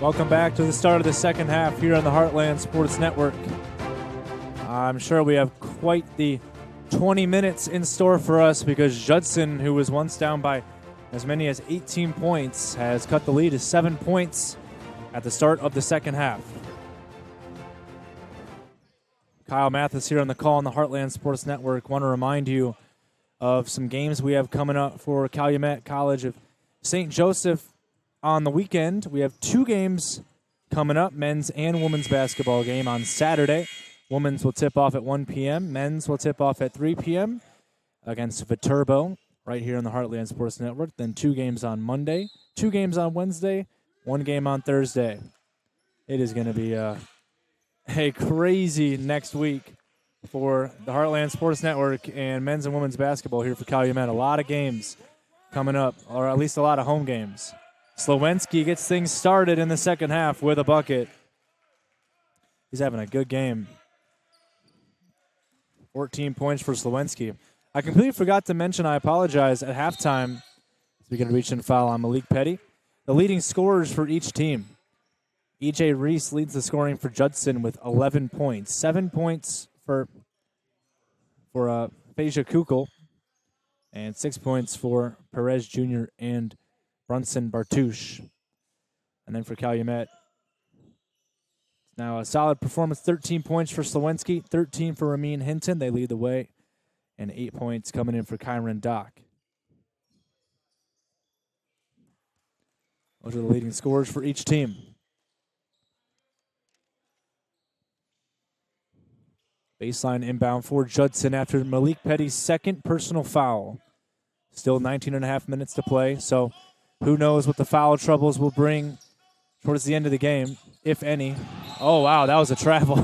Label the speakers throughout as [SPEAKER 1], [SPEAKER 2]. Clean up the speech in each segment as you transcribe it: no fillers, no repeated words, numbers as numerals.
[SPEAKER 1] Welcome back to the start of the second half here on the Heartland Sports Network. I'm sure we have quite the 20 minutes in store for us because Judson, who was once down by as many as 18 points, has cut the lead to 7 points at the start of the second half. Kyle Mathas here on the call on the Heartland Sports Network. Want to remind you of some games we have coming up for Calumet College of St. Joseph on the weekend. We have 2 games coming up, men's and women's basketball game on Saturday. Women's will tip off at 1 p.m. Men's will tip off at 3 p.m. against Viterbo right here on the Heartland Sports Network. Then 2 games on Monday, 2 games on Wednesday, 1 game on Thursday. It is going to be a crazy next week for the Heartland Sports Network and men's and women's basketball here for Calumet. A lot of games coming up, or at least a lot of home games. Slowinski gets things started in the second half with a bucket. He's having a good game. 14 points for Slowinski. I completely forgot to mention, I apologize, at halftime, we can reach and foul on Malik Petty. The leading scorers for each team. E.J. Reese leads the scoring for Judson with 11 points. 7 points for Phasia Kukul, and 6 points for Perez Jr. and Brunson Bartouche. And then for Calumet, now a solid performance, 13 points for Slowinski, 13 for Ramin Hinton. They lead the way, and 8 points coming in for Kyron Dock. Those are the leading scorers for each team. Baseline inbound for Judson after Malik Petty's second personal foul. Still 19 and a half minutes to play, so who knows what the foul troubles will bring towards the end of the game, if any. Oh, wow, that was a travel.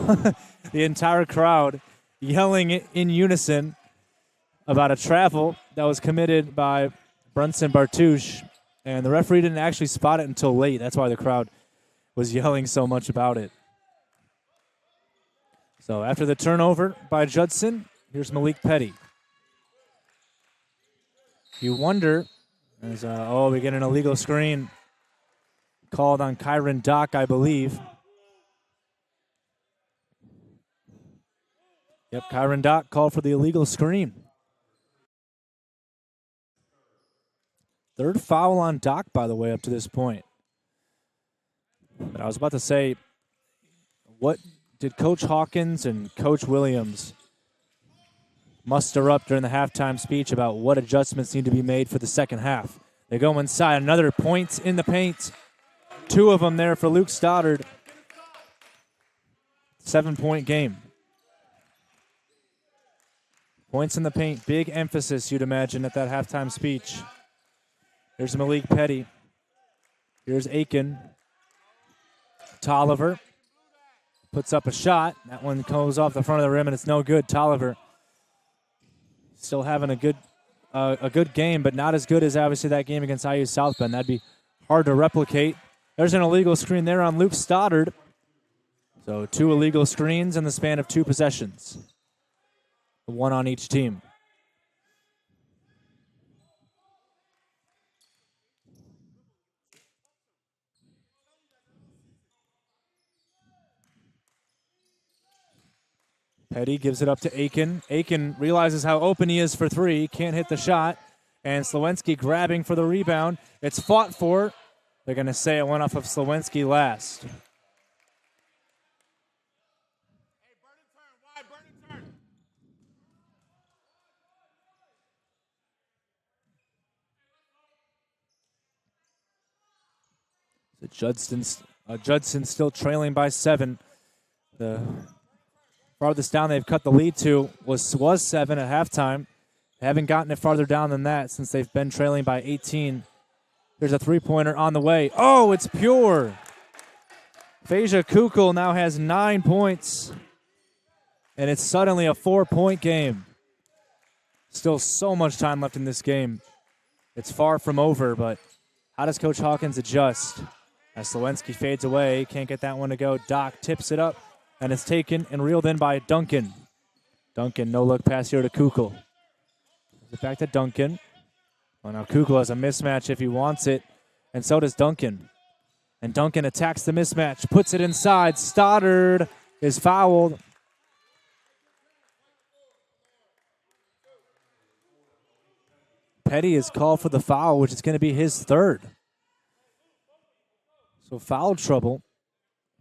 [SPEAKER 1] The entire crowd yelling in unison about a travel that was committed by Brunson Bartouche, and the referee didn't actually spot it until late. That's why the crowd was yelling so much about it. So after the turnover by Judson, here's Malik Petty. You wonder, as we get an illegal screen called on Kyron Dock, I believe. Yep, Kyron Dock called for the illegal screen. Third foul on Dock, by the way, up to this point. But I was about to say, what did Coach Hawkins and Coach Williams muster up during the halftime speech about what adjustments need to be made for the second half? They go inside, another point in the paint. 2 of them there for Luke Stoddard. 7-point game. Points in the paint, big emphasis, you'd imagine, at that halftime speech. Here's Malik Petty. Here's Aiken. Tolliver puts up a shot. That one goes off the front of the rim, and it's no good. Tolliver still having a good game, but not as good as obviously that game against IU South Bend. That'd be hard to replicate. There's an illegal screen there on Luke Stoddard. So 2 illegal screens in the span of 2 possessions. 1 on each team. Petty gives it up to Aiken. Aiken realizes how open he is for 3. Can't hit the shot. And Slowinski grabbing for the rebound. It's fought for. They're going to say it went off of Slowinski last. So Judson still trailing by 7. The farthest down they've cut the lead to was 7 at halftime. They haven't gotten it farther down than that since they've been trailing by 18. There's a 3-pointer on the way. Oh, it's pure. Phasia Kukul now has 9 points. And it's suddenly a 4-point game. Still so much time left in this game. It's far from over, but how does Coach Hawkins adjust? As Slowinski fades away, can't get that one to go. Doc tips it up, and it's taken and reeled in by Duncan. Duncan, no-look pass here to Kukul. Gives it back to Duncan. Well, now Kukul has a mismatch if he wants it, and so does Duncan. And Duncan attacks the mismatch, puts it inside. Stoddard is fouled. Petty is called for the foul, which is going to be his third. So foul trouble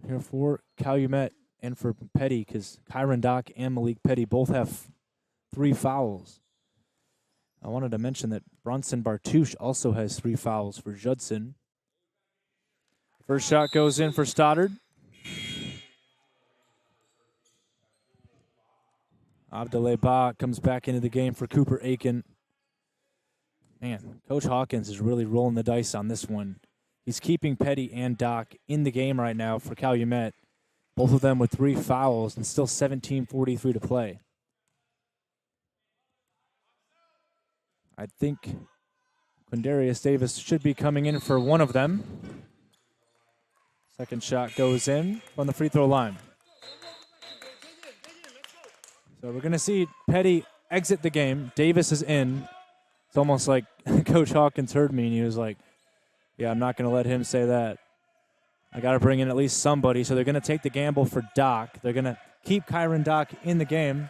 [SPEAKER 1] here for Calumet and for Petty, because Kyron Dock and Malik Petty both have 3 fouls. I wanted to mention that Bronson Bartouche also has 3 fouls for Judson. First shot goes in for Stoddard. Abdoulaye Ba comes back into the game for Cooper Aiken. Man, Coach Hawkins is really rolling the dice on this one. He's keeping Petty and Dock in the game right now for Calumet. Both of them with 3 fouls and still 17:43 to play. I think Quindarius Davis should be coming in for one of them. Second shot goes in from the free throw line. So we're going to see Petty exit the game. Davis is in. It's almost like Coach Hawkins heard me, and he was like, yeah, I'm not going to let him say that. I got to bring in at least somebody. So they're going to take the gamble for Dock. They're going to keep Kyron Dock in the game.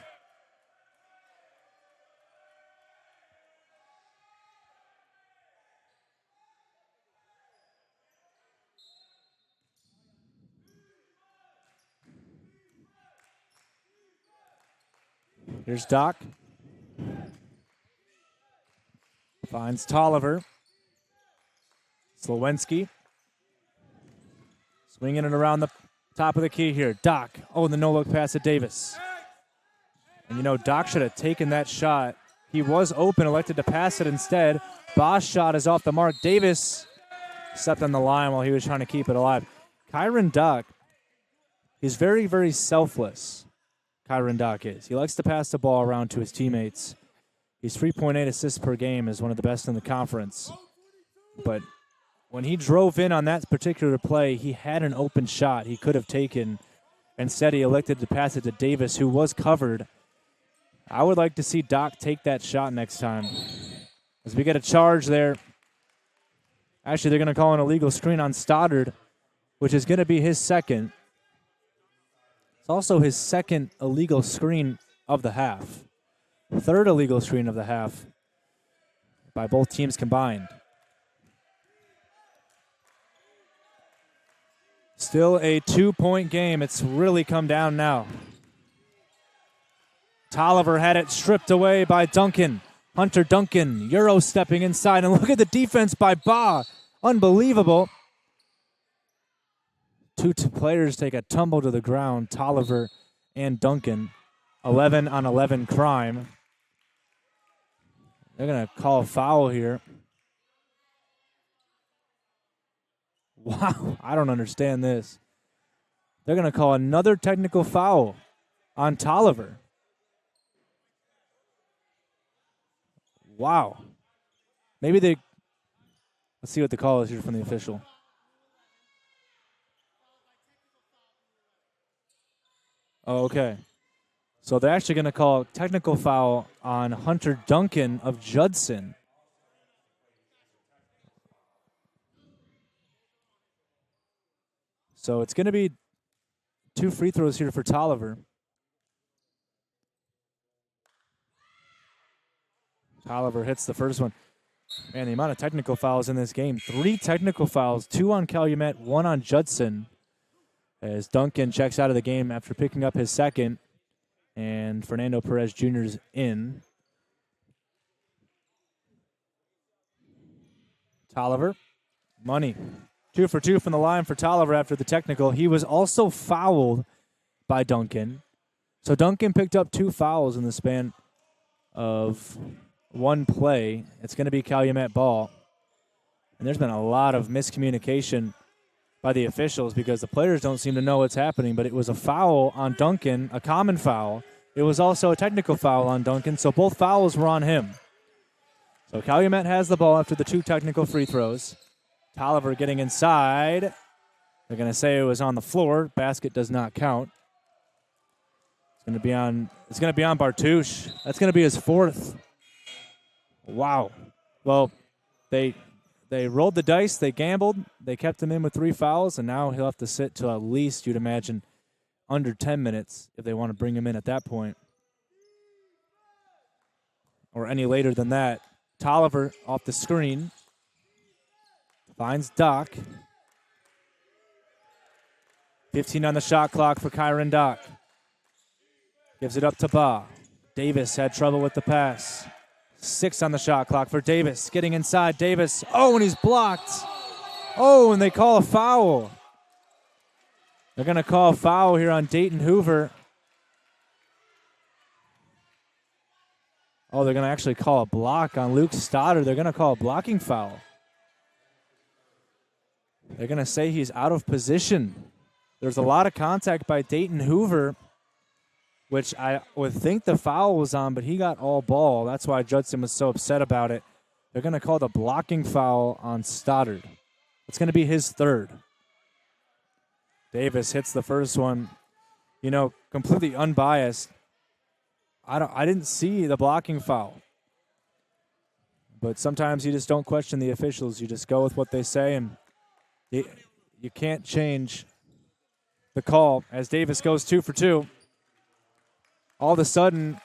[SPEAKER 1] Here's Dock. Finds Tolliver. Slowinski. Swinging it around the top of the key here. Dock. Oh, the no-look pass to Davis. And, you know, Dock should have taken that shot. He was open, elected to pass it instead. Boss' shot is off the mark. Davis stepped on the line while he was trying to keep it alive. Kyron Dock, he's very, very selfless. Kyron Dock is. He likes to pass the ball around to his teammates. He's 3.8 assists per game, is one of the best in the conference. But when he drove in on that particular play, he had an open shot he could have taken. Instead, he elected to pass it to Davis, who was covered. I would like to see Dock take that shot next time. As we get a charge there. Actually, they're going to call an illegal screen on Stoddard, which is going to be his second. It's also his second illegal screen of the half. Third illegal screen of the half by both teams combined. Still a 2-point game. It's really come down now. Tolliver had it stripped away by Duncan. Hunter Duncan, Euro stepping inside. And look at the defense by Ba. Unbelievable. Two players take a tumble to the ground, Tolliver and Duncan. 11 on 11 crime. They're going to call a foul here. Wow, I don't understand this. They're going to call another technical foul on Tolliver. Wow. Maybe they... Let's see what the call is here from the official. Oh, okay. So they're actually going to call a technical foul on Hunter Duncan of Judson. So it's going to be 2 free throws here for Tolliver. Tolliver hits the first one. Man, the amount of technical fouls in this game. 3 technical fouls, 2 on Calumet, 1 on Judson. As Duncan checks out of the game after picking up his second. And Fernando Perez Jr. is in. Tolliver, money. 2 for 2 from the line for Tolliver after the technical. He was also fouled by Duncan. So Duncan picked up 2 fouls in the span of 1 play. It's going to be Calumet ball. And there's been a lot of miscommunication by the officials because the players don't seem to know what's happening, but it was a foul on Duncan, a common foul. It was also a technical foul on Duncan, so both fouls were on him. So Calumet has the ball after the 2 technical free throws. Tolliver getting inside. They're going to say it was on the floor. Basket does not count. It's going to be on Bartouche. That's going to be his 4th. Wow. Well, they they rolled the dice, they gambled, they kept him in with 3 fouls, and now he'll have to sit till at least, you'd imagine, under 10 minutes if they want to bring him in at that point. Or any later than that. Tolliver off the screen. Finds Doc. 15 on the shot clock for Kyron Doc. Gives it up to Ba. Davis had trouble with the pass. 6 on the shot clock for Davis. Getting inside, Davis. Oh, and he's blocked. Oh, and they call a foul. They're going to call a foul here on Dayton Hoover. Oh, they're going to actually call a block on Luke Stoddard. They're going to call a blocking foul. They're going to say he's out of position. There's a lot of contact by Dayton Hoover, which I would think the foul was on, but he got all ball. That's why Judson was so upset about it. They're going to call the blocking foul on Stoddard. It's going to be his 3rd. Davis hits the first one, completely unbiased. I didn't see the blocking foul. But sometimes you just don't question the officials. You just go with what they say, and you can't change the call as Davis goes 2 for 2. All of a sudden,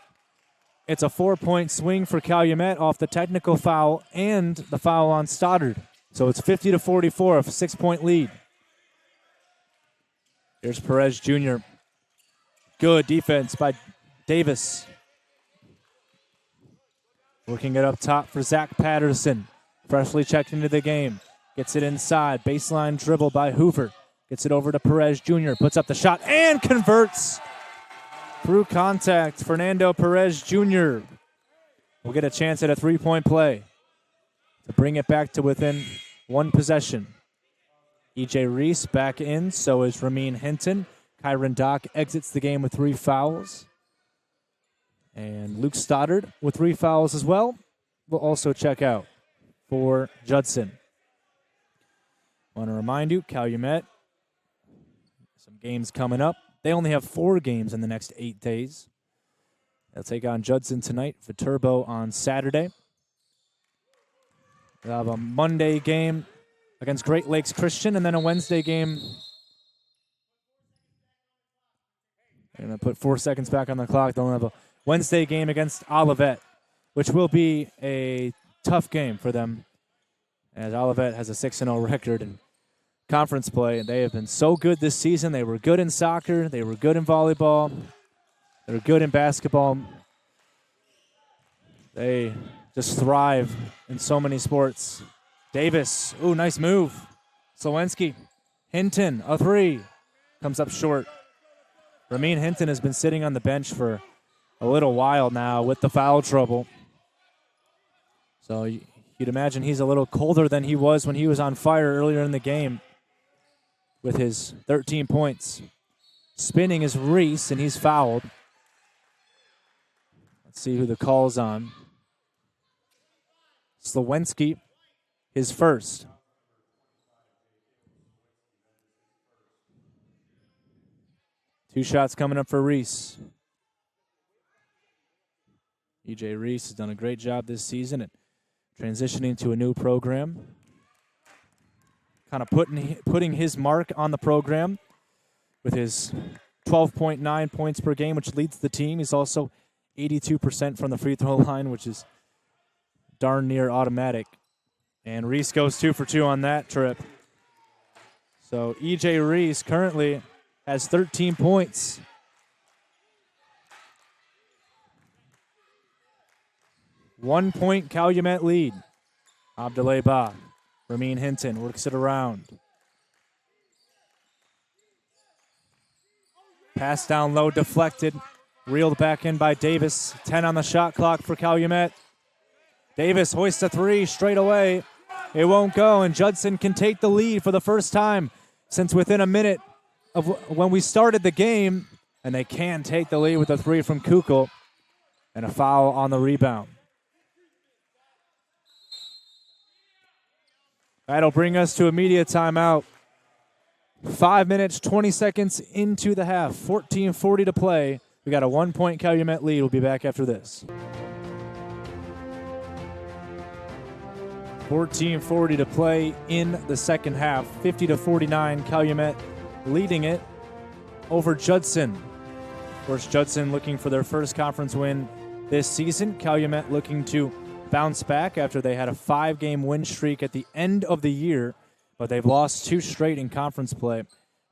[SPEAKER 1] it's a 4-point swing for Calumet off the technical foul and the foul on Stoddard. So it's 50-44, a 6-point lead. Here's Perez Jr. Good defense by Davis. Working it up top for Zach Patterson. Freshly checked into the game. Gets it inside. Baseline dribble by Hoover. Gets it over to Perez Jr. Puts up the shot and converts. Through contact, Fernando Perez Jr. will get a chance at a 3-point play to bring it back to within 1 possession. E.J. Reese back in, so is Ramin Hinton. Kyron Doc exits the game with 3 fouls. And Luke Stoddard with 3 fouls as well will also check out for Judson. I want to remind you, Calumet, some games coming up. They only have 4 games in the next 8 days. They'll take on Judson tonight, Viterbo on Saturday. They'll have a Monday game against Great Lakes Christian, and then a Wednesday game. They're going to put 4 seconds back on the clock. They'll have a Wednesday game against Olivet, which will be a tough game for them, as Olivet has a 6-0 record in conference play, and they have been so good this season. They were good in soccer. They were good in volleyball. They were good in basketball. They just thrive in so many sports. Davis, ooh, nice move. Slowinski, Hinton, a 3. Comes up short. Ramin Hinton has been sitting on the bench for a little while now with the foul trouble. So you'd imagine he's a little colder than he was when he was on fire earlier in the game with his 13 points. Spinning is Reese, and he's fouled. Let's see who the call's on. Slowinski, his first. Two shots coming up for Reese. E.J. Reese has done a great job this season at transitioning to a new program. Kind of putting his mark on the program with his 12.9 points per game, which leads the team. He's also 82% from the free throw line, which is darn near automatic. And Reese goes 2 for 2 on that trip. So E.J. Reese currently has 13 points. One-point Calumet lead. Abdoulaye Ba. Ramin Hinton works it around. Pass down low, deflected. Reeled back in by Davis. 10 on the shot clock for Calumet. Davis hoists a 3 straight away. It won't go, and Judson can take the lead for the first time since within a minute of when we started the game, and they can take the lead with a 3 from Kukul and a foul on the rebound. That'll bring us to immediate timeout. 5 minutes, 20 seconds into the half. 14:40 to play. We got a 1-point Calumet lead. We'll be back after this. 14:40 to play in the second half. 50-49, Calumet leading it over Judson. Of course, Judson looking for their first conference win this season. Calumet looking to bounce back after they had a 5-game win streak at the end of the year, but they've lost 2 straight in conference play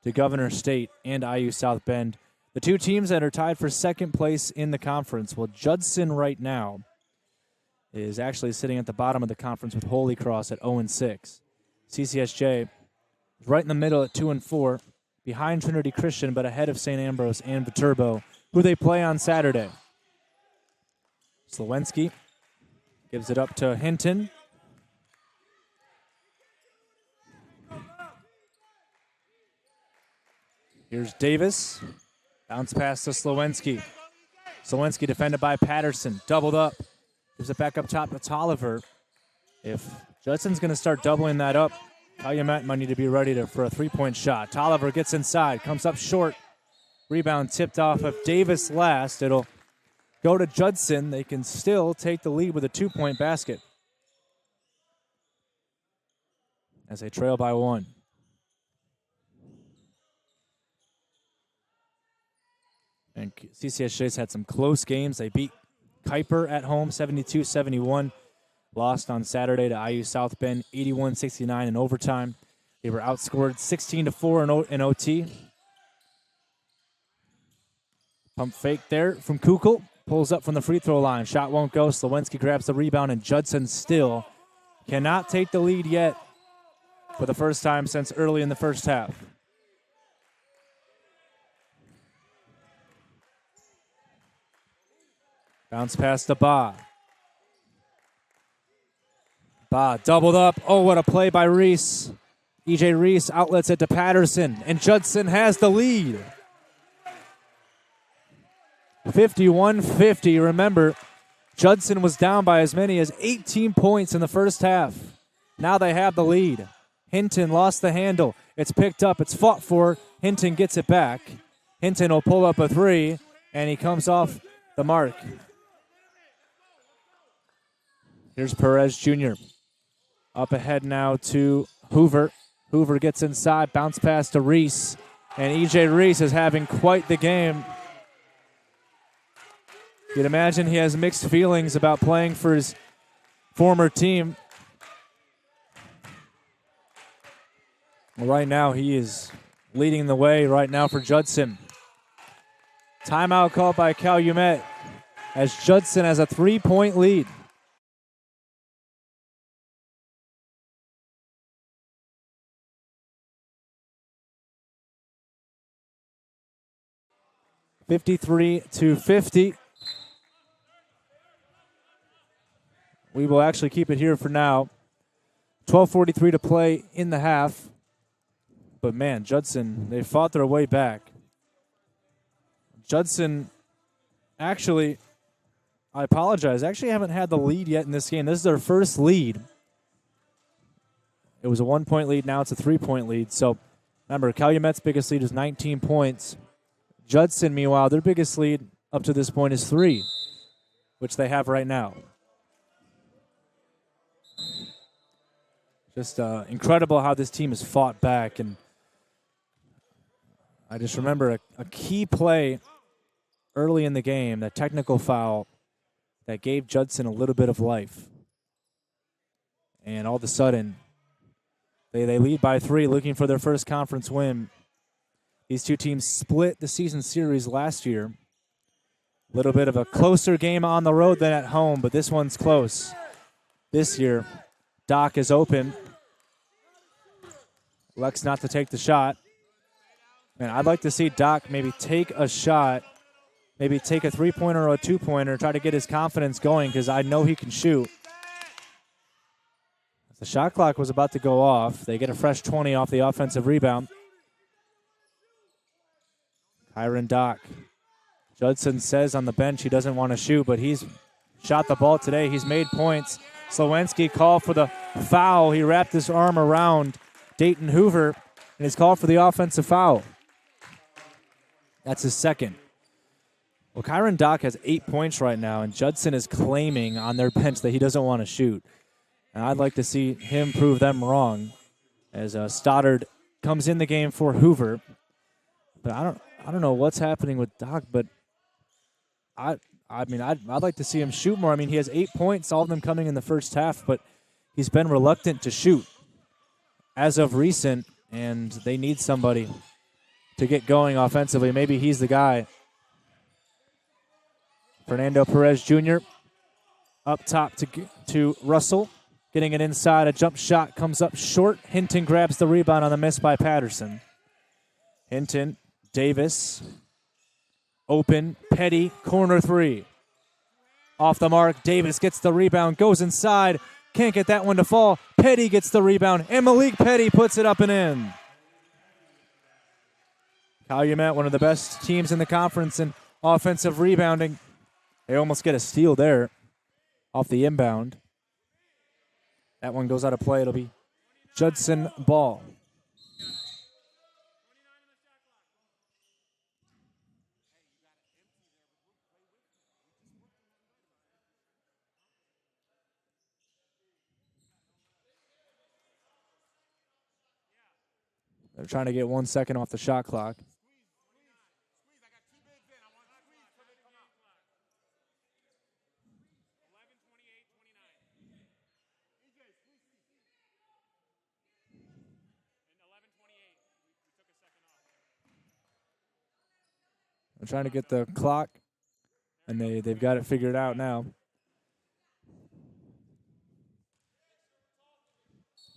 [SPEAKER 1] to Governor State and IU South Bend. The 2 teams that are tied for second place in the conference. Well, Judson right now is actually sitting at the bottom of the conference with Holy Cross at 0-6. CCSJ is right in the middle at 2-4, behind Trinity Christian, but ahead of St. Ambrose and Viterbo, who they play on Saturday. Slowensky gives it up to Hinton. Here's Davis. Bounce pass to Slowensky. Slowensky defended by Patterson. Doubled up. Gives it back up top to Tolliver. If Judson's going to start doubling that up, Calumet might need to be ready for a 3-point shot. Tolliver gets inside. Comes up short. Rebound tipped off of Davis last. It'll go to Judson. They can still take the lead with a 2-point basket as they trail by 1. And CCSJ's had some close games. They beat Kuiper at home 72-71. Lost on Saturday to IU South Bend 81-69 in overtime. They were outscored 16-4 in OT. Pump fake there from Kukul. Pulls up from the free throw line. Shot won't go. Slowensky grabs the rebound, and Judson still cannot take the lead yet for the first time since early in the first half. Bounce pass to Ba. Ba doubled up. Oh, what a play by Reese. E.J. Reese outlets it to Patterson, and Judson has the lead. 51-50. Remember, Judson was down by as many as 18 points in the first half. Now they have the lead. Hinton lost the handle. It's picked up. It's fought for. Hinton gets it back. Hinton will pull up a 3, and he comes off the mark. Here's Perez Jr. Up ahead now to Hoover. Hoover gets inside, bounce pass to Reese. And E.J. Reese is having quite the game. You'd imagine he has mixed feelings about playing for his former team. Well, right now he is leading the way right now for Judson. Timeout called by Calumet as Judson has a 3-point lead. (53-50). We will actually keep it here for now. 12:43 to play in the half. But man, Judson, they fought their way back. Judson, actually, I apologize, actually haven't had the lead yet in this game. This is their first lead. It was a 1-point lead, now it's a 3-point lead. So remember, Calumet's biggest lead is 19 points. Judson, meanwhile, their biggest lead up to this point is 3, which they have right now. Just incredible how this team has fought back. And I just remember a key play early in the game, that technical foul that gave Judson a little bit of life. And all of a sudden, they lead by 3, looking for their first conference win. These two teams split the season series last year. A little bit of a closer game on the road than at home, but this one's close. This year, Doc is open. Elects not to take the shot. Man, I'd like to see Doc maybe take a shot, maybe take a 3-pointer or a 2-pointer, try to get his confidence going, because I know he can shoot. The shot clock was about to go off. They get a fresh 20 off the offensive rebound. Kyron Doc. Judson says on the bench he doesn't want to shoot, but he's shot the ball today. He's made points. Slowensky called for the foul. He wrapped his arm around Dayton Hoover, and he's called for the offensive foul. That's his second. Well, Kyron Doc has 8 points right now, and Judson is claiming on their bench that he doesn't want to shoot. And I'd like to see him prove them wrong as Stoddard comes in the game for Hoover. But I don't know what's happening with Doc, but I'd like to see him shoot more. I mean, he has 8 points, all of them coming in the first half, but he's been reluctant to shoot as of recent, and they need somebody to get going offensively. Maybe he's the guy. Fernando Perez Jr. up top to Russell. Getting it inside. A jump shot comes up short. Hinton grabs the rebound on the miss by Patterson. Hinton, Davis. Open. Petty. Corner three. Off the mark. Davis gets the rebound. Goes inside. Can't get that one to fall. Petty gets the rebound. And Malik Petty puts it up and in. Calumet, one of the best teams in the conference in offensive rebounding. They almost get a steal there off the inbound. That one goes out of play. It'll be Judson ball. They're trying to get 1 second off the shot clock. They're trying to get the clock, and they've got it figured out now.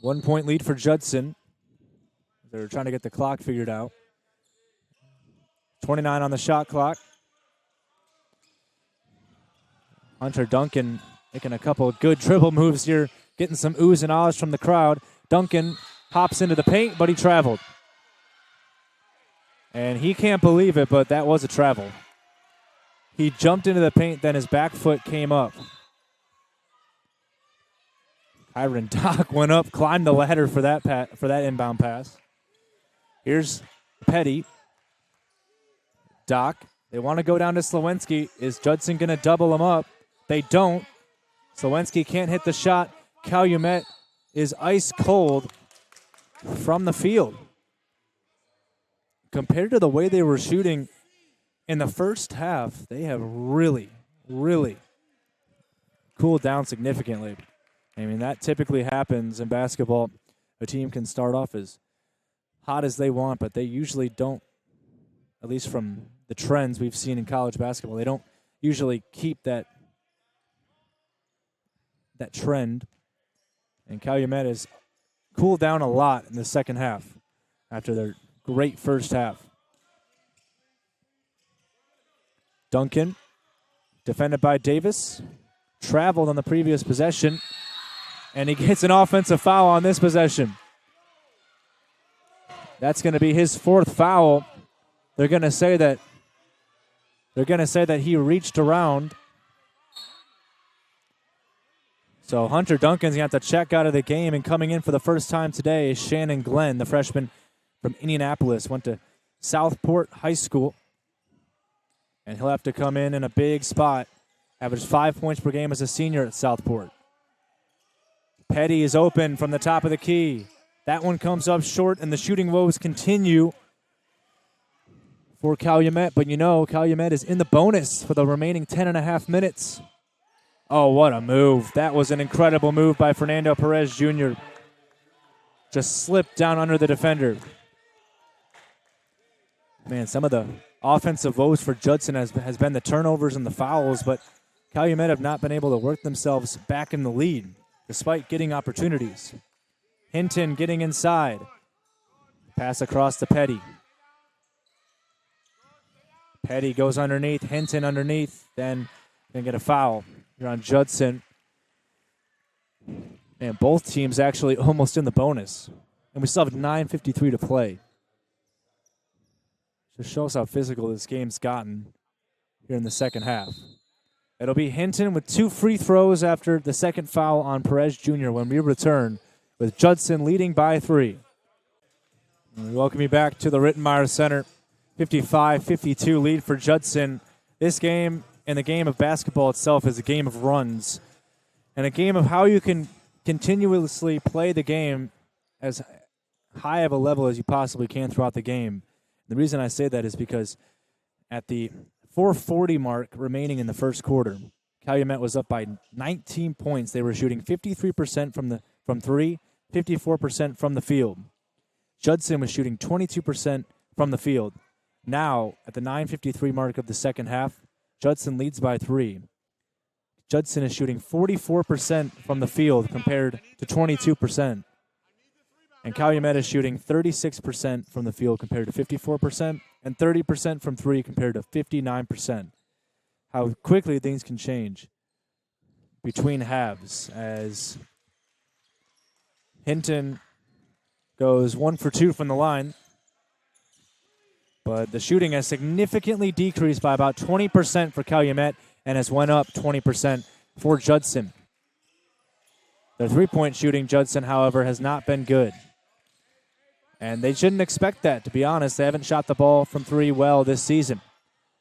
[SPEAKER 1] 1 point lead for Judson. They're trying to get the clock figured out. 29 on the shot clock. Hunter Duncan making a couple of good dribble moves here, getting some oohs and ahs from the crowd. Duncan hops into the paint, but he traveled. And he can't believe it, but that was a travel. He jumped into the paint, then his back foot came up. Kyron Doc went up, climbed the ladder for that inbound pass. Here's Petty. Doc, they want to go down to Slowinski. Is Judson going to double him up? They don't. Slowinski can't hit the shot. Calumet is ice cold from the field. Compared to the way they were shooting in the first half, they have really, really cooled down significantly. I mean, that typically happens in basketball. A team can start off as hot as they want, but they usually don't, at least from the trends we've seen in college basketball, they don't usually keep that trend. And Calumet has cooled down a lot in the second half after their great first half. Duncan, defended by Davis, traveled on the previous possession, and he gets an offensive foul on this possession. That's going to be his fourth foul. They're going to say that he reached around. So Hunter Duncan's going to have to check out of the game, and coming in for the first time today is Shannon Glenn, the freshman from Indianapolis, went to Southport High School, and he'll have to come in a big spot. Averaged 5 points per game as a senior at Southport. Petty is open from the top of the key. That one comes up short, and the shooting woes continue for Calumet. But you know, Calumet is in the bonus for the remaining 10.5 minutes. Oh, what a move. That was an incredible move by Fernando Perez Jr. Just slipped down under the defender. Man, some of the offensive woes for Judson has been the turnovers and the fouls, but Calumet have not been able to work themselves back in the lead despite getting opportunities. Hinton getting inside. Pass across to Petty. Petty goes underneath. Hinton underneath. Then going to get a foul here on Judson. And both teams actually almost in the bonus. And we still have 9:53 to play. Just shows how physical this game's gotten here in the second half. It'll be Hinton with 2 free throws after the second foul on Perez Jr. when we return, with Judson leading by 3. And we welcome you back to the Rittenmeyer Center. 55-52 lead for Judson. This game and the game of basketball itself is a game of runs and a game of how you can continuously play the game as high of a level as you possibly can throughout the game. The reason I say that is because at the 4:40 mark remaining in the first quarter, Calumet was up by 19 points. They were shooting 53% from three, 54% from the field. Judson was shooting 22% from the field. Now, at the 9:53 mark of the second half, Judson leads by 3. Judson is shooting 44% from the field compared to 22%. And Calumet is shooting 36% from the field compared to 54%, and 30% from 3 compared to 59%. How quickly things can change between halves as Hinton goes 1 for 2 from the line. But the shooting has significantly decreased by about 20% for Calumet and has went up 20% for Judson. Their three-point shooting, Judson, however, has not been good. And they shouldn't expect that, to be honest. They haven't shot the ball from 3 well this season.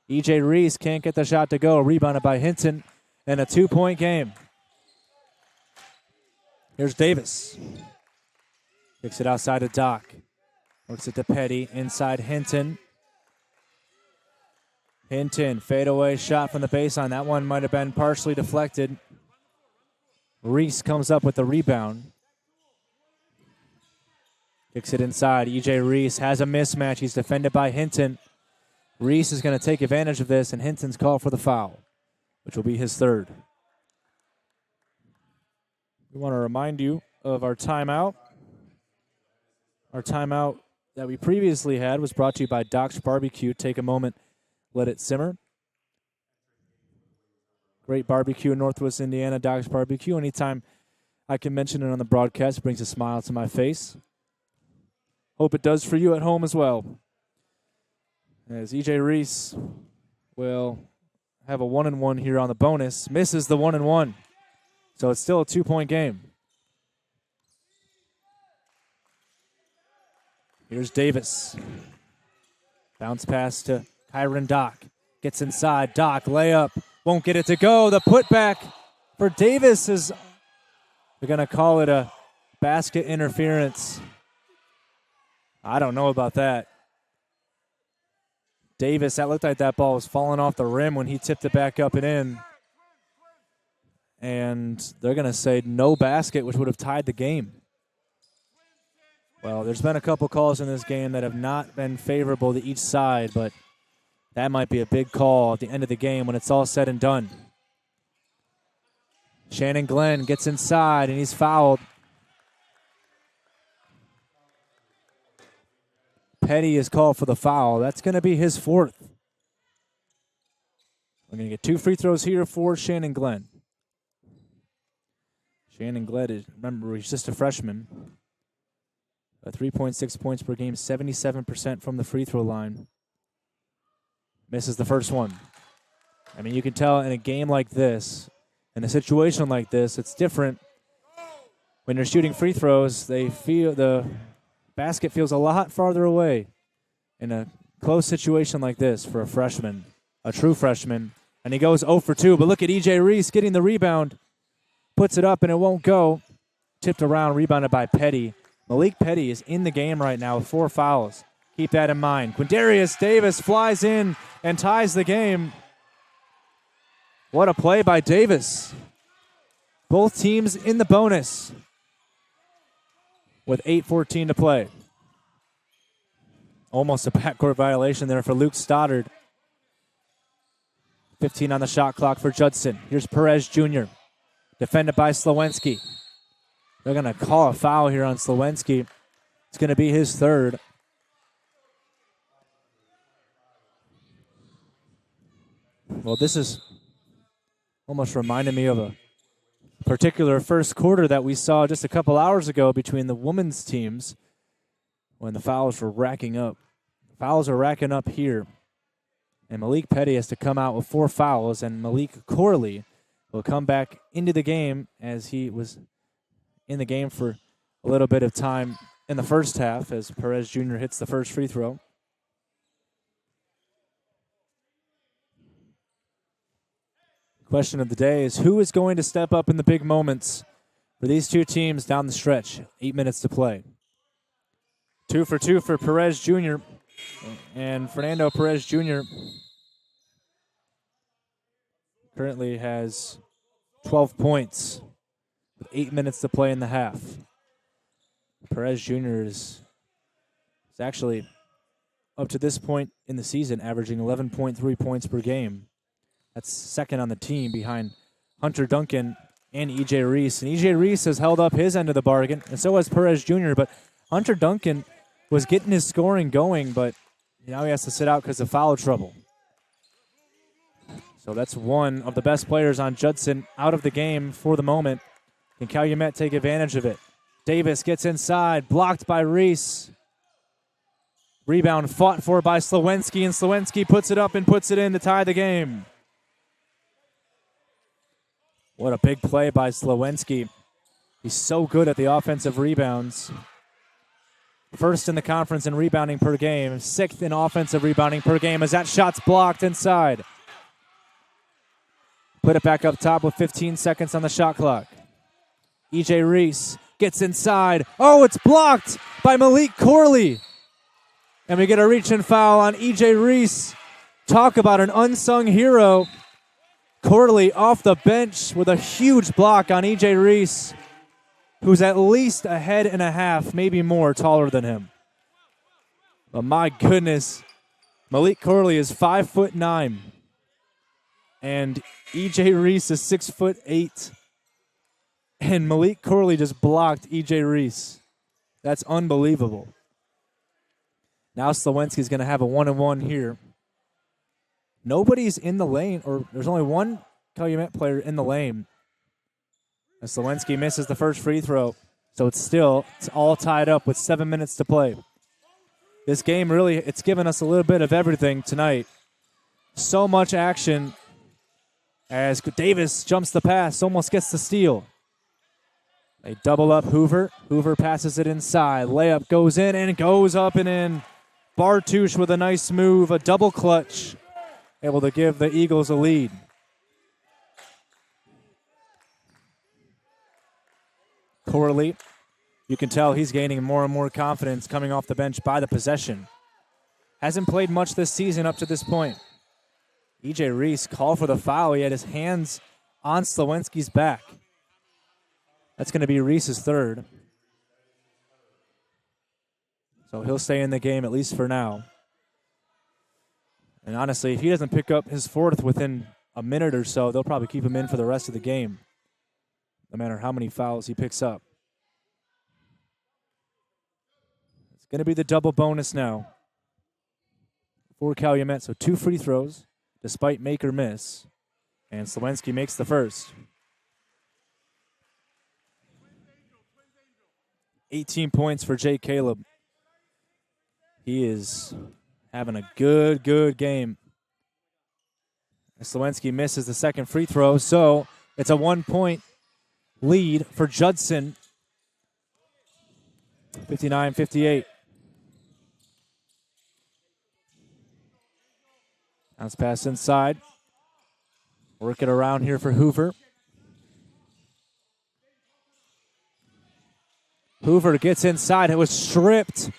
[SPEAKER 1] E.J. Reese can't get the shot to go, rebounded by Hinton, in a 2-point game. Here's Davis. Kicks it outside to Doc. Works it to Petty, inside Hinton. Hinton, fadeaway shot from the baseline. That one might have been partially deflected. Reese comes up with the rebound. Kicks it inside. E.J. Reese has a mismatch. He's defended by Hinton. Reese is going to take advantage of this, and Hinton's called for the foul, which will be his third. We want to remind you of our timeout. Our timeout that we previously had was brought to you by Doc's Barbecue. Take a moment, let it simmer. Great barbecue in Northwest Indiana, Doc's Barbecue. Anytime I can mention it on the broadcast, it brings a smile to my face. Hope it does for you at home as well. As E.J. Reese will have a 1-and-1 here on the bonus. Misses the 1-and-1. So it's still a 2-point game. Here's Davis. Bounce pass to Kyron Doc. Gets inside. Doc, layup. Won't get it to go. The putback for Davis is, they're going to call it a basket interference. I don't know about that. Davis, that looked like that ball was falling off the rim when he tipped it back up and in. And they're going to say no basket, which would have tied the game. Well, there's been a couple calls in this game that have not been favorable to each side, but that might be a big call at the end of the game when it's all said and done. Shannon Glenn gets inside, and he's fouled. Petty is called for the foul. That's going to be his fourth. We're going to get 2 free throws here for Shannon Glenn. Shannon Glenn is, remember, he's just a freshman. 3.6 points per game, 77% from the free throw line. Misses the first one. I mean, you can tell in a game like this, in a situation like this, it's different. When you're shooting free throws, they feel the basket feels a lot farther away in a close situation like this for a freshman, a true freshman. And he goes 0 for 2, but look at E.J. Reese getting the rebound. Puts it up, and it won't go. Tipped around, rebounded by Petty. Malik Petty is in the game right now with 4 fouls. Keep that in mind. Quindarius Davis flies in and ties the game. What a play by Davis. Both teams in the bonus with 8:14 to play. Almost a backcourt violation there for Luke Stoddard. 15 on the shot clock for Judson. Here's Perez Jr. Defended by Slowinski. They're going to call a foul here on Slowinski. It's going to be his third. Well, this is almost reminding me of a particular first quarter that we saw just a couple hours ago between the women's teams when the fouls were racking up. Fouls are racking up here. And Malik Petty has to come out with 4 fouls, and Malik Corley will come back into the game as he was in the game for a little bit of time in the first half as Perez Jr. hits the first free throw. Question of the day is who is going to step up in the big moments for these two teams down the stretch. 8 minutes to play. 2 for 2 for Perez Jr. And Fernando Perez Jr. currently has 12 points with 8 minutes to play in the half. Perez Jr. is actually, up to this point in the season, averaging 11.3 points per game. That's second on the team behind Hunter Duncan and E.J. Reese. And E.J. Reese has held up his end of the bargain, and so has Perez Jr. But Hunter Duncan was getting his scoring going, but now he has to sit out because of foul trouble. So that's one of the best players on Judson out of the game for the moment. Can Calumet take advantage of it? Davis gets inside, blocked by Reese. Rebound fought for by Slowinski, and Slowinski puts it up and puts it in to tie the game. What a big play by Slowinski. He's so good at the offensive rebounds. First in the conference in rebounding per game. 6th in offensive rebounding per game as that shot's blocked inside. Put it back up top with 15 seconds on the shot clock. E.J. Reese gets inside. Oh, it's blocked by Malik Corley. And we get a reach and foul on E.J. Reese. Talk about an unsung hero. Corley off the bench with a huge block on E.J. Reese, who's at least a head and a half, maybe more, taller than him. But my goodness, Malik Corley is 5'9", and E.J. Reese is 6'8", and Malik Corley just blocked E.J. Reese. That's unbelievable. Now Slowinski's going to have a 1-on-1 here. Nobody's in the lane, or there's only one Calumet player in the lane. And Slowinski misses the first free throw, so it's all tied up with 7 minutes to play. This game really, it's given us a little bit of everything tonight. So much action as Davis jumps the pass, almost gets the steal. They double up Hoover. Hoover passes it inside. Layup goes in and goes up and in. Bartush with a nice move, a double clutch, able to give the Eagles a lead. Corley, you can tell he's gaining more and more confidence coming off the bench by the possession. Hasn't played much this season up to this point. E.J. Reese called for the foul. He had his hands on Slowinski's back. That's going to be Reese's third. So he'll stay in the game at least for now. And honestly, if he doesn't pick up his fourth within a minute or so, they'll probably keep him in for the rest of the game, no matter how many fouls he picks up. It's going to be the double bonus now for Calumet. So 2 free throws, despite make or miss. And Slowinski makes the first. 18 points for Jay Caleb. He is having a good game. Slowinski misses the second free throw, so it's a 1-point lead for Judson. 59-58. Bounce pass inside. Work it around here for Hoover. Hoover gets inside. It was stripped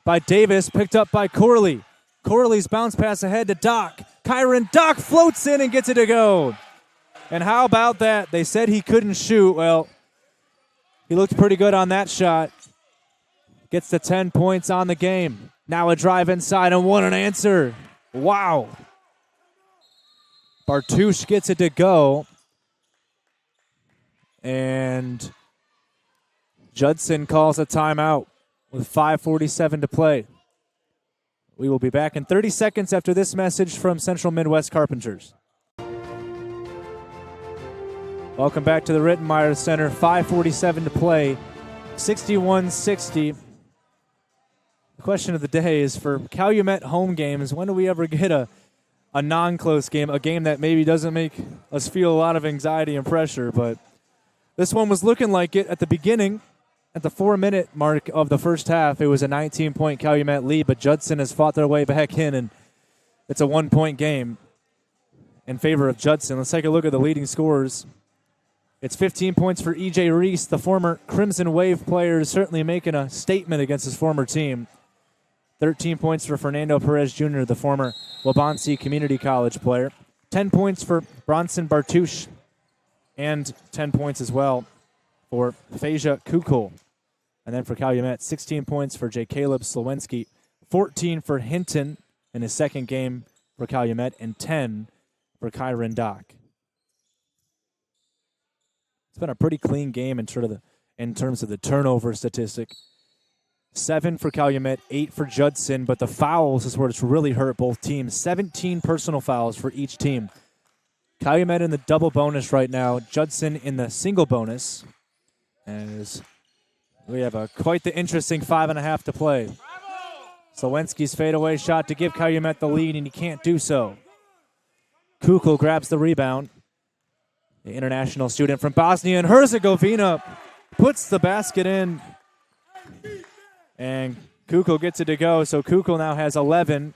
[SPEAKER 1] by Davis, picked up by Corley. Corley's bounce pass ahead to Doc. Kyron Doc floats in and gets it to go. And how about that? They said he couldn't shoot. Well, he looked pretty good on that shot. Gets the 10 points on the game. Now a drive inside and what an answer. Wow. Bartush gets it to go. And Judson calls a timeout with 5:47 to play. We will be back in 30 seconds after this message from Central Midwest Carpenters. Welcome back to the Rittenmeyer Center. 5:47 to play. 61-60. The question of the day is for Calumet home games, when do we ever get a non-close game, a game that maybe doesn't make us feel a lot of anxiety and pressure? But this one was looking like it at the beginning. At the 4-minute mark of the first half, it was a 19-point Calumet lead, but Judson has fought their way back in, and it's a 1-point game in favor of Judson. Let's take a look at the leading scorers It's 15 points for E.J. Reese, the former Crimson Wave player, certainly making a statement against his former team. 13 points for Fernando Perez Jr., the former Wabansie Community College player. 10 points for Bronson Bartouche, and 10 points as well for Phasia Kukul. And then for Calumet, 16 points for J. Caleb Slowinski, 14 for Hinton in his second game for Calumet, and 10 for Kyron Dock. It's been a pretty clean game in terms of the turnover statistic. 7 for Calumet, 8 for Judson, but the fouls is where it's really hurt both teams. 17 personal fouls for each team. Calumet in the double bonus right now, Judson in the single bonus. As we have quite the interesting 5.5 to play. Slowinski's fadeaway shot to give Calumet the lead, and he can't do so. Kukul grabs the rebound. The international student from Bosnia and Herzegovina puts the basket in. And Kukul gets it to go, so Kukul now has 11.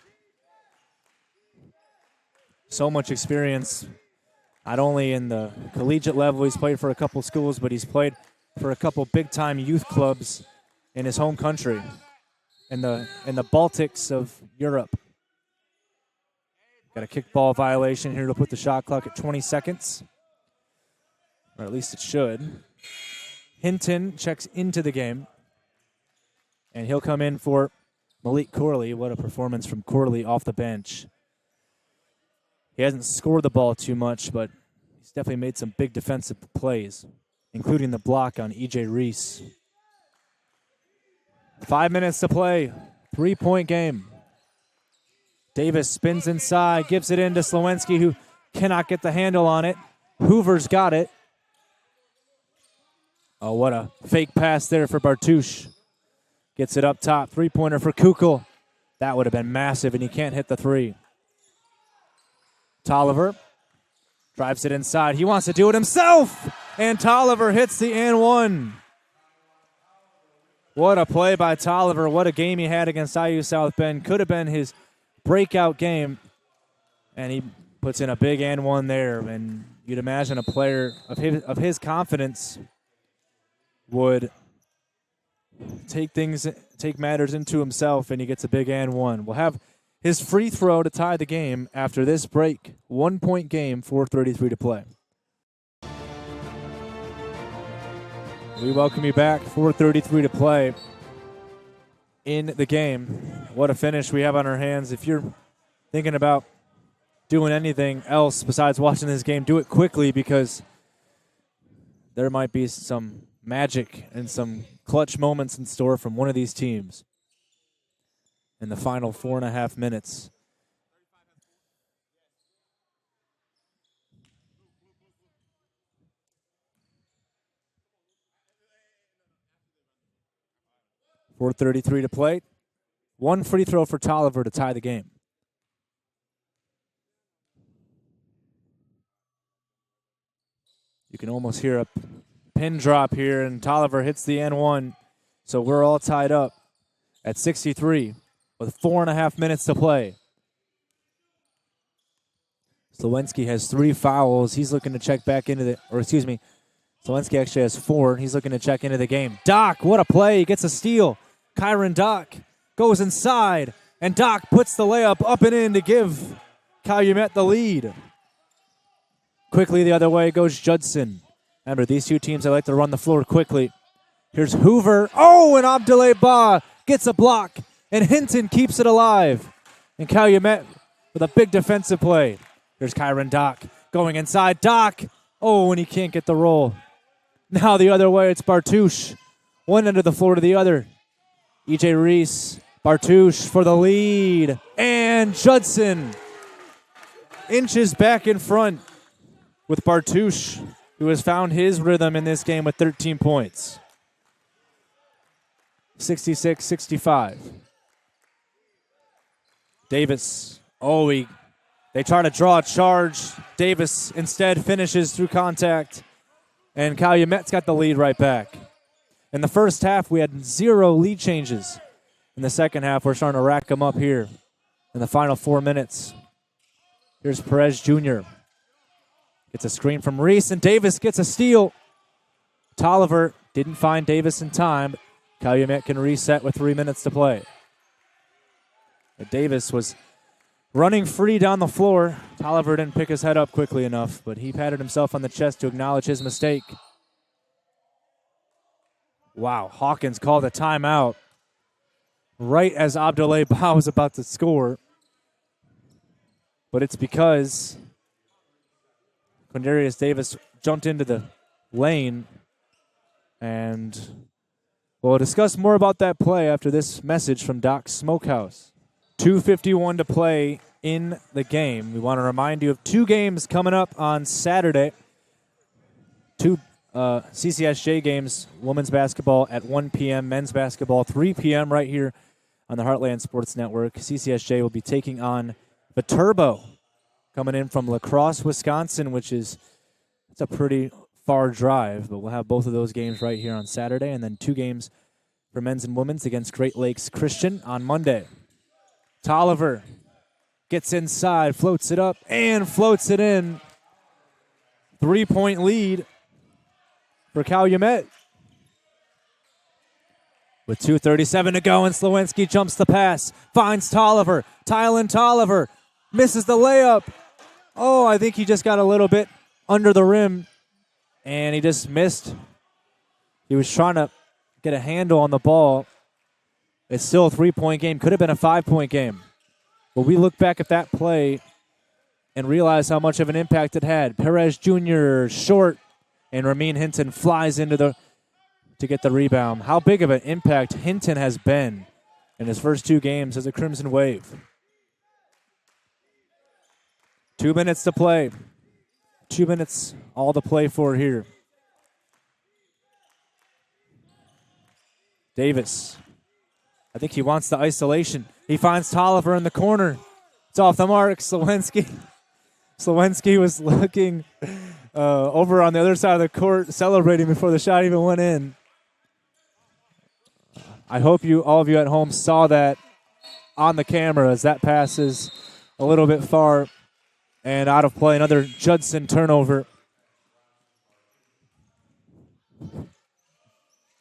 [SPEAKER 1] So much experience, not only in the collegiate level, he's played for a couple schools, but he's played for a couple big-time youth clubs in his home country, in the Baltics of Europe. Got a kickball violation here to put the shot clock at 20 seconds, or at least it should. Hinton checks into the game. And he'll come in for Malik Corley. What a performance from Corley off the bench. He hasn't scored the ball too much, but he's definitely made some big defensive plays, including the block on E.J. Reese. 5 minutes to play. 3-point game. Davis spins inside, gives it in to Slowinski, who cannot get the handle on it. Hoover's got it. Oh, what a fake pass there for Bartouche. Gets it up top. Three-pointer for Kukul. That would have been massive, and he can't hit the three. Tolliver drives it inside. He wants to do it himself, and Tolliver hits the and one. What a play by Tolliver. What a game he had against IU South Bend. Could have been his breakout game, and he puts in a big and one there. And you'd imagine a player of his confidence would take matters into himself, and he gets a big and one. We'll have his free throw to tie the game after this break. 1-point game, 4:33 to play. We welcome you back. 4:33 to play in the game. What a finish we have on our hands. If you're thinking about doing anything else besides watching this game, do it quickly, because there might be some magic and some clutch moments in store from one of these teams in the final 4.5 minutes. .433 to play. One free throw for Tolliver to tie the game. You can almost hear a pin drop here, and Tolliver hits the N1. So we're all tied up at 63 with 4.5 minutes to play. Slowinski has 3 fouls. He's looking to check back into Slowinski actually has 4. He's looking to check into the game. Dock, what a play. He gets a steal. Kyron Dock goes inside, and Dock puts the layup up and in to give Calumet the lead. Quickly the other way goes Judson. Remember, these two teams, they like to run the floor quickly. Here's Hoover. Oh, and Abdoulaye Ba gets a block, and Hinton keeps it alive. And Calumet with a big defensive play. Here's Kyron Dock going inside. Dock. Oh, and he can't get the roll. Now the other way, it's Bartouche. One end of the floor to the other. E.J. Reese, Bartouche for the lead. And Judson inches back in front with Bartouche, who has found his rhythm in this game with 13 points. 66-65. Davis. Oh, they try to draw a charge. Davis instead finishes through contact. And Calumet's got the lead right back. In the first half, we had 0 lead changes. In the second half, we're starting to rack them up here in the final 4 minutes. Here's Perez Jr. Gets a screen from Reese, and Davis gets a steal. Tolliver didn't find Davis in time. Calumet can reset with 3 minutes to play. But Davis was running free down the floor. Tolliver didn't pick his head up quickly enough, but he patted himself on the chest to acknowledge his mistake. Wow, Hawkins called a timeout right as Abdoulaye Ba was about to score. But it's because Quindarius Davis jumped into the lane. And we'll discuss more about that play after this message from Doc's Smokehouse. 2:51 to play in the game. We want to remind you of 2 games coming up on Saturday. 2 CCSJ games, women's basketball at 1 p.m., men's basketball 3 p.m. right here on the Heartland Sports Network. CCSJ will be taking on Viterbo, coming in from La Crosse, Wisconsin, which is it's a pretty far drive, but we'll have both of those games right here on Saturday, and then 2 games for men's and women's against Great Lakes Christian on Monday. Tolliver gets inside, floats it up, and floats it in. 3-point lead for Calumet. With 2:37 to go, and Slowinski jumps the pass, finds Tolliver. Tylen Tolliver misses the layup. Oh, I think he just got a little bit under the rim, and he just missed. He was trying to get a handle on the ball. It's still a 3-point game. Could have been a 5-point game. But we look back at that play and realize how much of an impact it had. Perez Jr. short, and Ramin Hinton flies into to get the rebound. How big of an impact Hinton has been in his first 2 games as a Crimson Wave. 2 minutes to play. 2 minutes all to play for here. Davis. I think he wants the isolation. He finds Tolliver in the corner. It's off the mark. Slowinski was looking over on the other side of the court, celebrating before the shot even went in. I hope all of you at home saw that on the camera, as that pass is a little bit far and out of play. Another Judson turnover.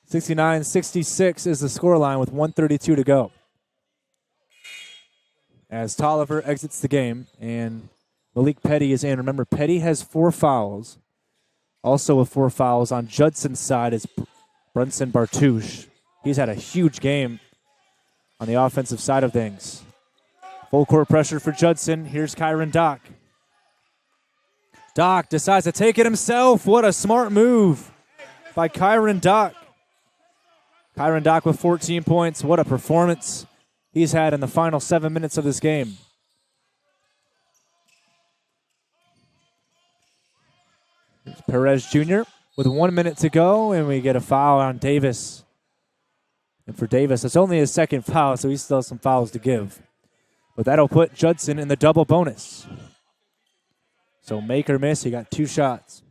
[SPEAKER 1] 69-66 is the scoreline with 1:32 to go. As Tolliver exits the game and Malik Petty is in. Remember, Petty has 4 fouls. Also with 4 fouls on Judson's side is Brunson Bartouche. He's had a huge game on the offensive side of things. Full court pressure for Judson. Here's Kyron Dock. Dock decides to take it himself. What a smart move by Kyron Dock. Kyron Dock with 14 points. What a performance he's had in the final 7 minutes of this game. Here's Perez Jr. with 1 minute to go, and we get a foul on Davis. And for Davis, it's only his second foul, so he still has some fouls to give. But that'll put Judson in the double bonus. So make or miss, he got 2 shots.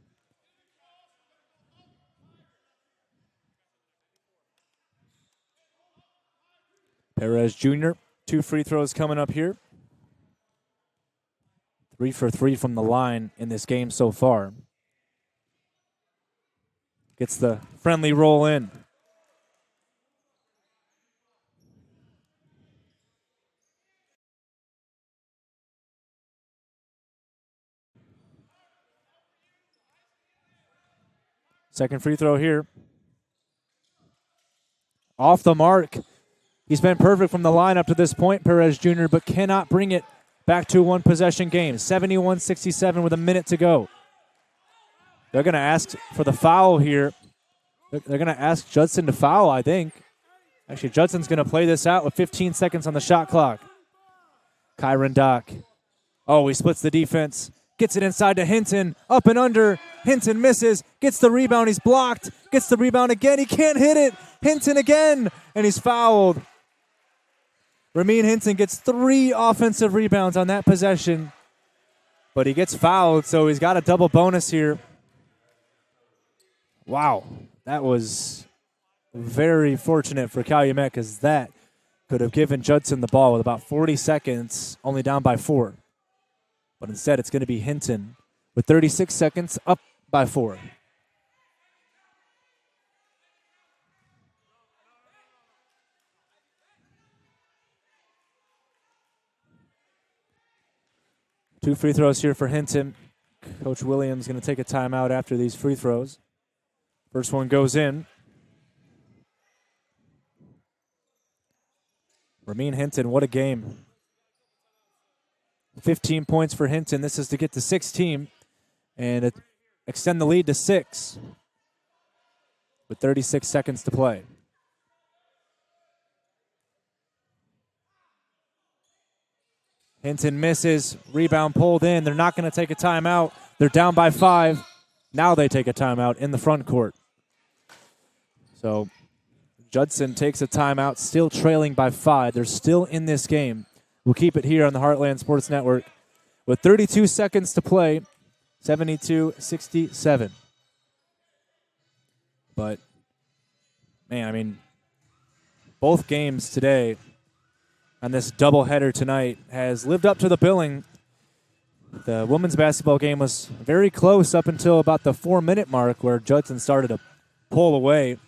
[SPEAKER 1] Perez Jr., 2 free throws coming up here. 3 for 3 from the line in this game so far. Gets the friendly roll in. Second free throw here. Off the mark. He's been perfect from the line up to this point, Perez Jr., but cannot bring it back to a one-possession game. 71-67 with a minute to go. They're going to ask for the foul here. They're going to ask Judson to foul, I think. Actually, Judson's going to play this out with 15 seconds on the shot clock. Kyron Dock. Oh, he splits the defense. Gets it inside to Hinton. Up and under. Hinton misses. Gets the rebound. He's blocked. Gets the rebound again. He can't hit it. Hinton again. And he's fouled. Ramin Hinton gets 3 offensive rebounds on that possession. But he gets fouled, so he's got a double bonus here. Wow. That was very fortunate for Calumet, because that could have given Judson the ball with about 40 seconds, only down by 4. But instead, it's going to be Hinton with 36 seconds, up by 4. Two free throws here for Hinton. Coach Williams going to take a timeout after these free throws. First one goes in. Ramin Hinton, what a game. 15 points for Hinton. This is to get to 16 and extend the lead to 6 with 36 seconds to play. Hinton misses. Rebound pulled in. They're not going to take a timeout. They're down by 5. Now they take a timeout in the front court. So Judson takes a timeout, still trailing by 5. They're still in this game. We'll keep it here on the Heartland Sports Network with 32 seconds to play, 72-67. But, man, I mean, both games today on this doubleheader tonight has lived up to the billing. The women's basketball game was very close up until about the 4-minute mark where Judson started to pull away.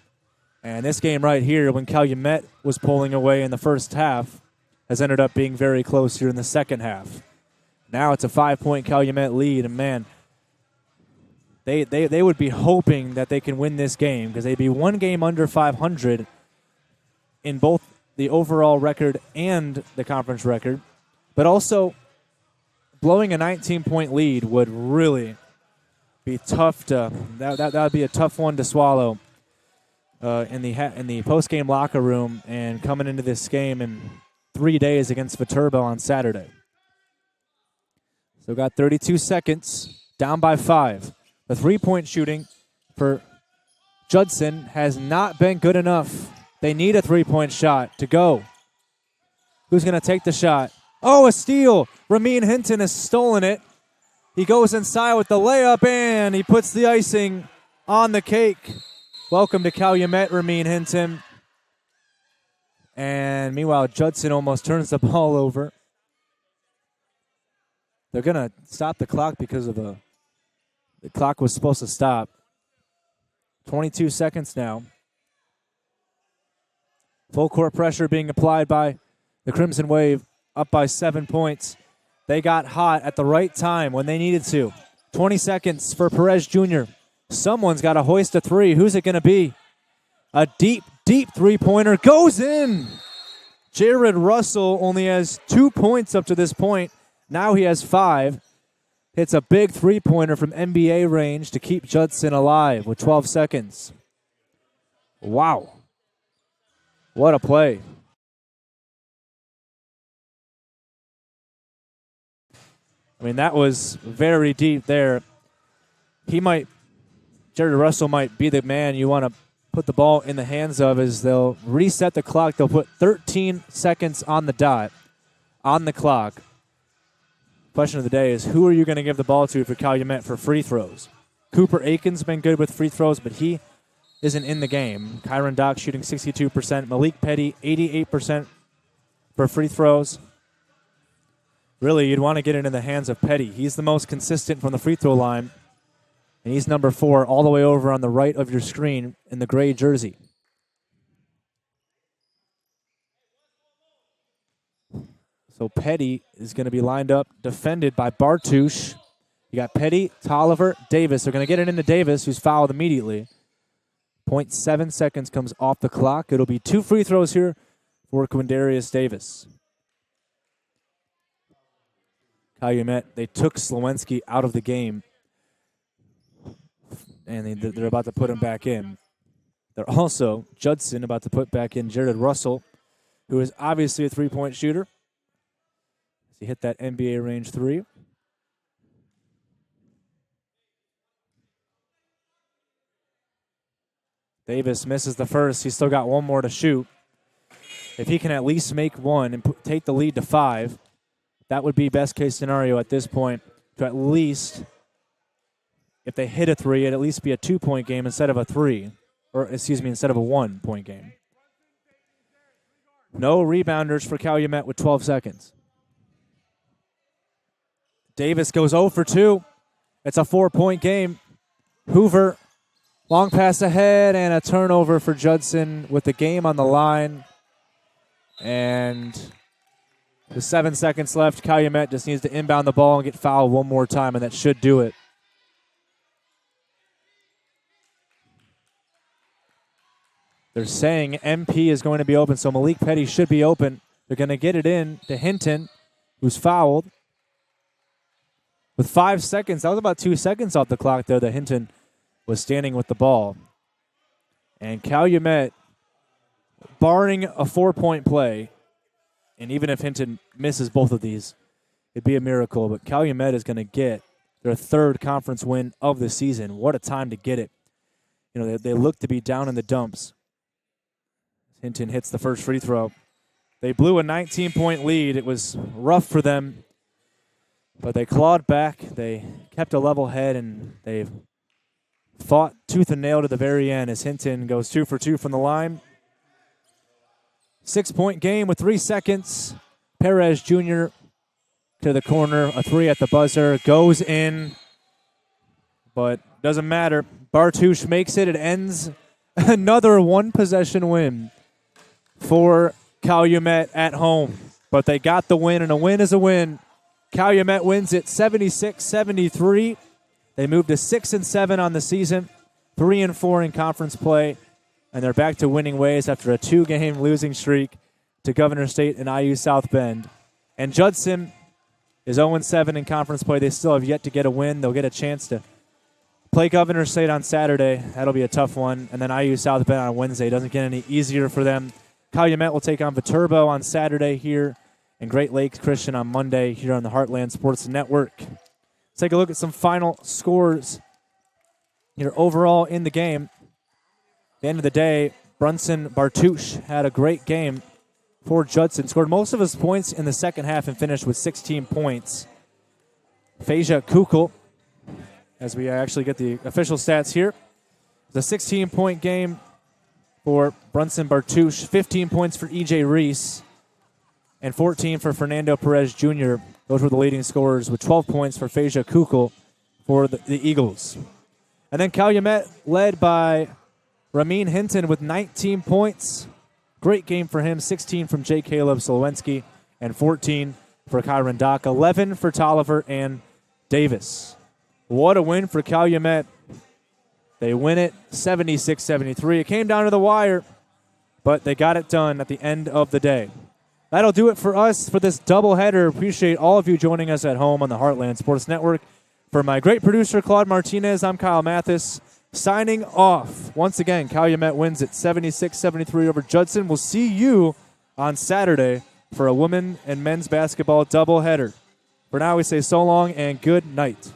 [SPEAKER 1] And this game right here, when Calumet was pulling away in the first half, has ended up being very close here in the second half. Now it's a 5-point Calumet lead, and man, they would be hoping that they can win this game because they'd be one game under 500 in both the overall record and the conference record. But also, blowing a 19-point lead would really be tough to that would be a tough one to swallow in the post-game locker room and coming into this game in 3 days against Viterbo on Saturday. So got 32 seconds, down by 5. The three-point shooting for Judson has not been good enough. They need a three-point shot to go. Who's going to take the shot? Oh, a steal. Ramin Hinton has stolen it. He goes inside with the layup, and he puts the icing on the cake. Welcome to Calumet, Ramin Hinton. And meanwhile, Judson almost turns the ball over. They're going to stop the clock because of the clock was supposed to stop. 22 seconds now. Full court pressure being applied by the Crimson Wave, up by 7 points. They got hot at the right time when they needed to. 20 seconds for Perez Jr. Someone's got to hoist a three. Who's it going to be? A deep, deep three-pointer goes in. Jared Russell only has 2 points up to this point. Now he has 5. Hits a big three-pointer from NBA range to keep Judson alive with 12 seconds. Wow. What a play. I mean, that was very deep there. Jared Russell might be the man you want to put the ball in the hands of as they'll reset the clock. They'll put 13 seconds on the dot, on the clock. Question of the day is, who are you going to give the ball to for Calumet for free throws? Cooper Aiken's been good with free throws, but he isn't in the game. Kyron Dock shooting 62%. Malik Petty, 88% for free throws. Really, you'd want to get it in the hands of Petty. He's the most consistent from the free throw line, and he's number 4 all the way over on the right of your screen in the gray jersey. So Petty is going to be lined up, defended by Bartush. You got Petty, Tolliver, Davis. They're going to get it into Davis, who's fouled immediately. 0.7 seconds comes off the clock. It'll be 2 free throws here for Quindarius Davis. Calumet, they took Slowinski out of the game, and they're about to put him back in. They're also, Judson, about to put back in Jared Russell, who is obviously a three-point shooter. He hit that NBA range 3. Davis misses the first. He's still got one more to shoot. If he can at least make one and take the lead to 5, that would be best case scenario at this point. To at least, if they hit a 3, it'd at least be a 2-point game instead of a 3. Or, instead of a 1-point game. No rebounders for Calumet with 12 seconds. Davis goes 0 for 2. It's a 4-point game. Hoover, long pass ahead, and a turnover for Judson with the game on the line. And with 7 seconds left, Calumet just needs to inbound the ball and get fouled one more time, and that should do it. They're saying MP is going to be open, so Malik Petty should be open. They're going to get it in to Hinton, who's fouled. With 5 seconds, that was about 2 seconds off the clock there that Hinton was standing with the ball. And Calumet, barring a 4-point play, and even if Hinton misses both of these, it'd be a miracle. But Calumet is going to get their third conference win of the season. What a time to get it. You know, they look to be down in the dumps. Hinton hits the first free throw. They blew a 19-point lead. It was rough for them, but they clawed back. They kept a level head, and they fought tooth and nail to the very end as Hinton goes 2 for 2 from the line. 6-point game with 3 seconds. Perez Jr. to the corner. A three at the buzzer. Goes in, but doesn't matter. Bartouche makes it. It ends another one-possession win for Calumet at home. But they got the win, and a win is a win. Calumet wins it 76-73. They moved to 6-7 on the season, 3-4 in conference play, and they're back to winning ways after a 2-game losing streak to Governor State and IU South Bend. And Judson is 0-7 in conference play. They still have yet to get a win. They'll get a chance to play Governor State on Saturday. That'll be a tough one. And then IU South Bend on Wednesday. Doesn't get any easier for them. Calumet will take on Viterbo on Saturday here, and Great Lakes Christian on Monday here on the Heartland Sports Network. Let's take a look at some final scores here overall in the game. At the end of the day, Brunson Bartouche had a great game for Judson. Scored most of his points in the second half and finished with 16 points. Phasia Kukul, as we actually get the official stats here, the 16-point game for Brunson Bartouche, 15 points for E.J. Reese, and 14 for Fernando Perez Jr. Those were the leading scorers, with 12 points for Phasia Kukul for the Eagles. And then Calumet led by Ramin Hinton with 19 points. Great game for him, 16 from J. Caleb Solowensky and 14 for Kyron Dock, 11 for Tolliver and Davis. What a win for Calumet. They win it 76-73. It came down to the wire, but they got it done at the end of the day. That'll do it for us for this doubleheader. Appreciate all of you joining us at home on the Heartland Sports Network. For my great producer, Claude Martinez, I'm Kyle Mathas, signing off. Once again, Calumet wins at 76-73 over Judson. We'll see you on Saturday for a women and men's basketball doubleheader. For now, we say so long and good night.